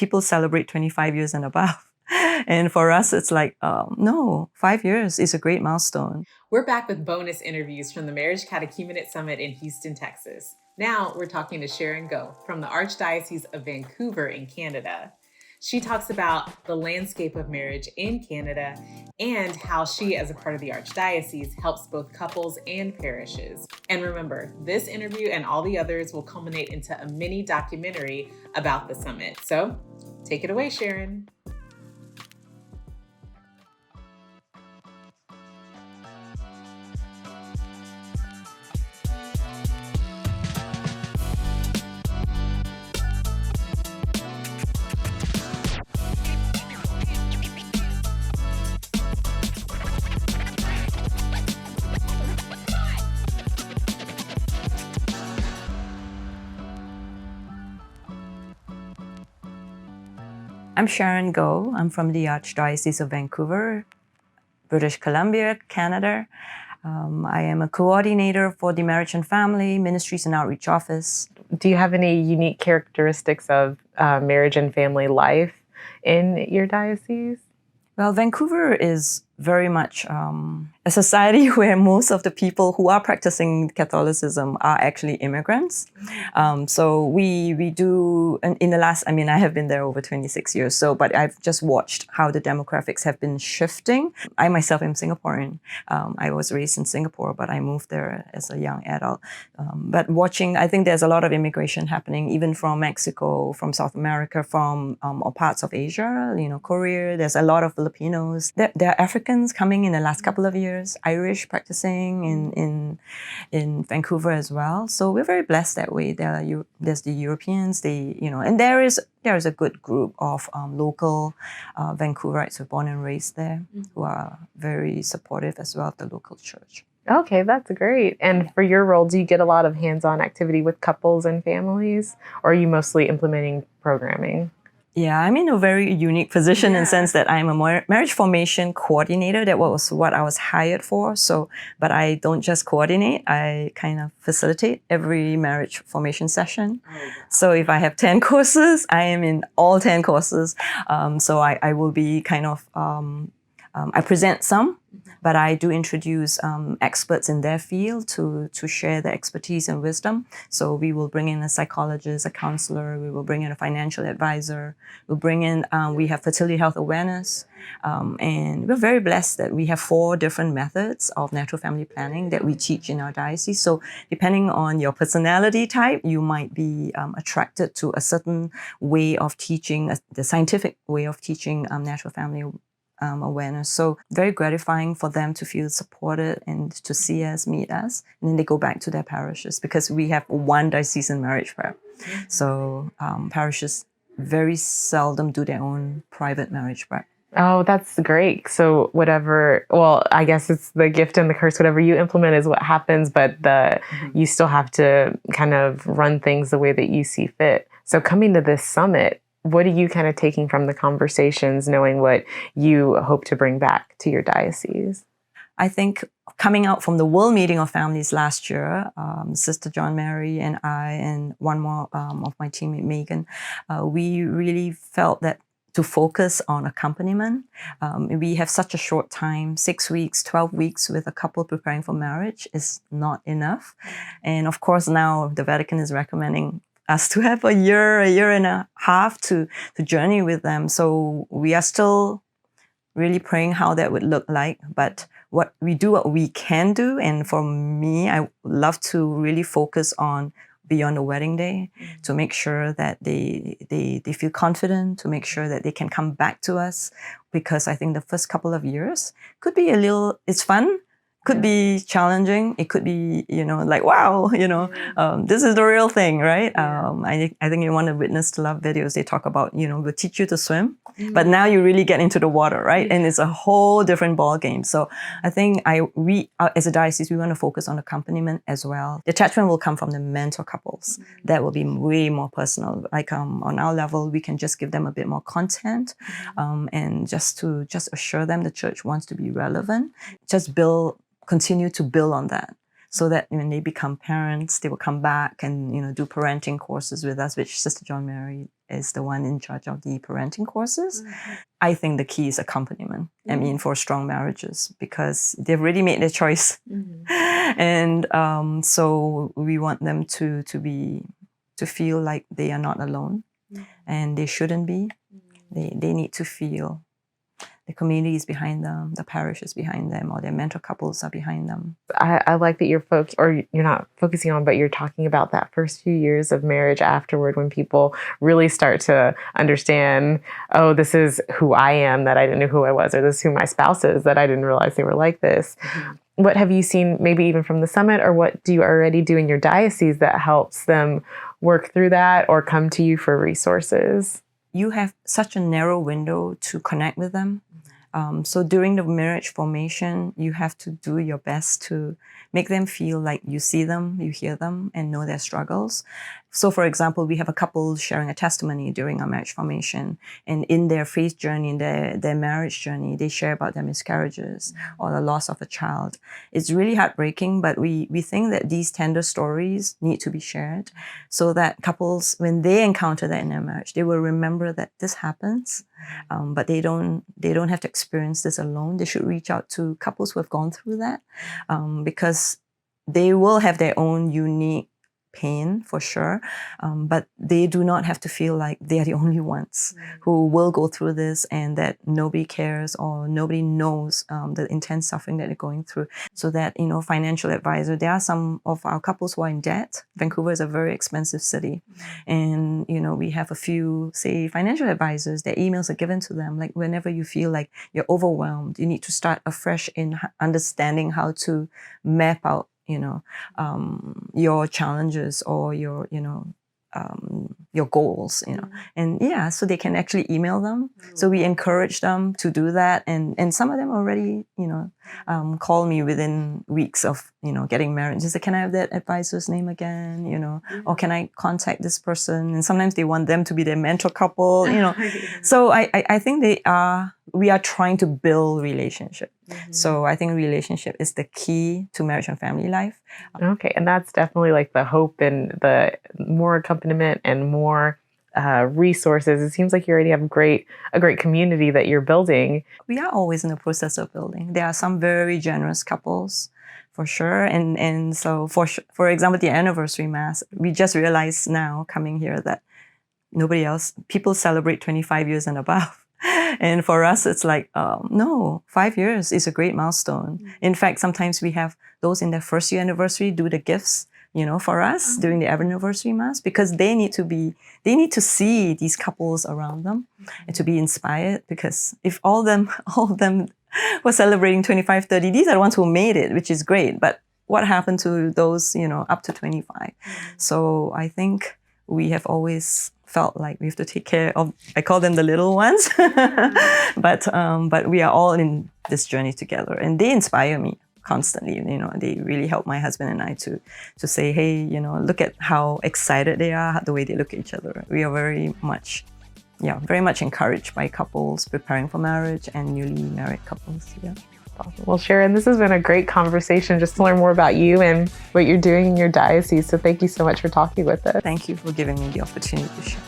people celebrate 25 years and above. And for us, it's like, no, 5 years is a great milestone. We're back with bonus interviews from the Marriage Catechumenate Summit in Houston, Texas. Now we're talking to Sharon Goh from the Archdiocese of Vancouver in Canada. She talks about the landscape of marriage in Canada and how she, as a part of the Archdiocese, helps both couples and parishes. And remember, this interview and all the others will culminate into a mini documentary about the summit. So take it away, Sharon. I'm Sharon Goh. I'm from the Archdiocese of Vancouver, British Columbia, Canada. I am a coordinator for the Marriage and Family Ministries and Outreach Office. Do you have any unique characteristics of marriage and family life in your diocese? Well, Vancouver is very much a society where most of the people who are practicing Catholicism are actually immigrants. So we do, in the last, I have been there over 26 years, but I've just watched how the demographics have been shifting. I myself am Singaporean. I was raised in Singapore, but I moved there as a young adult. But watching, I think there's a lot of immigration happening, even from Mexico, from South America, from all parts of Asia, Korea. There's a lot of Filipinos. There are Africans coming in the last couple of years, Irish practicing in Vancouver as well. So we're very blessed that way. There's the Europeans, and there is a good group of local Vancouverites who are born and raised there, who are very supportive as well of the local church. Okay, that's great. And for your role, do you get a lot of hands-on activity with couples and families, or are you mostly implementing programming? Yeah, I'm in a very unique position in the sense that I'm a marriage formation coordinator. That was what I was hired for. But I don't just coordinate, I kind of facilitate every marriage formation session. So if I have 10 courses, I am in all 10 courses. So I will be kind of, I present some, but I do introduce experts in their field to share their expertise and wisdom. So we will bring in a psychologist, a counselor, we will bring in a financial advisor, we'll bring in, we have fertility health awareness, and we're very blessed that we have 4 different methods of natural family planning that we teach in our diocese. So depending on your personality type, you might be attracted to a certain way of teaching, the scientific way of teaching natural family awareness. So very gratifying for them to feel supported and to see us, meet us, and then they go back to their parishes because we have one diocesan marriage prep. So parishes very seldom do their own private marriage prep. Oh, that's great. So I guess it's the gift and the curse. Whatever you implement is what happens, but you still have to kind of run things the way that you see fit. So coming to this summit, what are you kind of taking from the conversations, knowing what you hope to bring back to your diocese? I think coming out from the World Meeting of Families last year, Sister John Mary and I and one more of my teammate, Megan, we really felt that to focus on accompaniment. We have such a short time, 6 weeks, 12 weeks with a couple preparing for marriage is not enough. And of course, now the Vatican is recommending us to have a year and a half to journey with them. So we are still really praying how that would look like. But what we can do. And for me, I love to really focus on beyond the wedding day to make sure that they feel confident, to make sure that they can come back to us. Because I think the first couple of years could be it's fun. Could be challenging. It could be, like, wow, this is the real thing, right? I think in one of Witness to Love videos, they talk about, we'll teach you to swim, but now you really get into the water, right? And it's a whole different ball game. So I think we as a diocese, we want to focus on accompaniment as well. The attachment will come from the mentor couples. That will be way more personal. Like on our level, we can just give them a bit more content, and just assure them the church wants to be relevant. Continue to build on that so that when they become parents, they will come back and, do parenting courses with us, which Sister John Mary is the one in charge of the parenting courses. I think the key is accompaniment. I mean, for strong marriages, because they've already made their choice. And so we want them to feel like they are not alone, and they shouldn't be. They need to feel the community is behind them, the parish is behind them, or their mentor couples are behind them. I like that you're not focusing on, but you're talking about that first few years of marriage afterward, when people really start to understand, oh, this is who I am that I didn't know who I was, or this is who my spouse is that I didn't realize they were like this. What have you seen, maybe even from the summit, or what do you already do in your diocese that helps them work through that or come to you for resources? You have such a narrow window to connect with them. So during the marriage formation, you have to do your best to make them feel like you see them, you hear them, and know their struggles. So for example, we have a couple sharing a testimony during our marriage formation, and in their faith journey, in their marriage journey, they share about their miscarriages or the loss of a child. It's really heartbreaking, but we think that these tender stories need to be shared so that couples, when they encounter that in their marriage, they will remember that this happens, but they don't have to experience this alone. They should reach out to couples who have gone through that, because they will have their own unique pain for sure, but they do not have to feel like they are the only ones who will go through this, and that nobody cares or nobody knows the intense suffering that they're going through. So that, financial advisor, there are some of our couples who are in debt. Vancouver is a very expensive city, and we have a few, say, financial advisors. Their emails are given to them, like whenever you feel like you're overwhelmed, you need to start afresh in understanding how to map out your challenges or your goals, and so they can actually email them. So we encourage them to do that, and some of them already, call me within weeks of, getting married. Just say, can I have that advisor's name again, or can I contact this person? And sometimes they want them to be their mentor couple, So I think we are trying to build relationship. So I think relationship is the key to marriage and family life. Okay, and that's definitely like the hope, and the more accompaniment and more resources. It seems like you already have a great community that you're building. We are always in the process of building. There are some very generous couples, for sure. And so for example, the anniversary mass, we just realized now coming here that people celebrate 25 years and above. And for us, it's like, no, 5 years is a great milestone. In fact, sometimes we have those in their first year anniversary do the gifts, for us during the anniversary mass, because they need to see these couples around them and to be inspired. Because if all of them were celebrating 25, 30, these are the ones who made it, which is great. But what happened to those, up to 25? So I think we have always felt like we have to take care of, I call them the little ones, but we are all in this journey together, and they inspire me constantly. They really help my husband and I to say, hey, look at how excited they are, the way they look at each other. We are very much encouraged by couples preparing for marriage and newly married couples. Yeah. Well, Sharon, this has been a great conversation just to learn more about you and what you're doing in your diocese. So thank you so much for talking with us. Thank you for giving me the opportunity to share.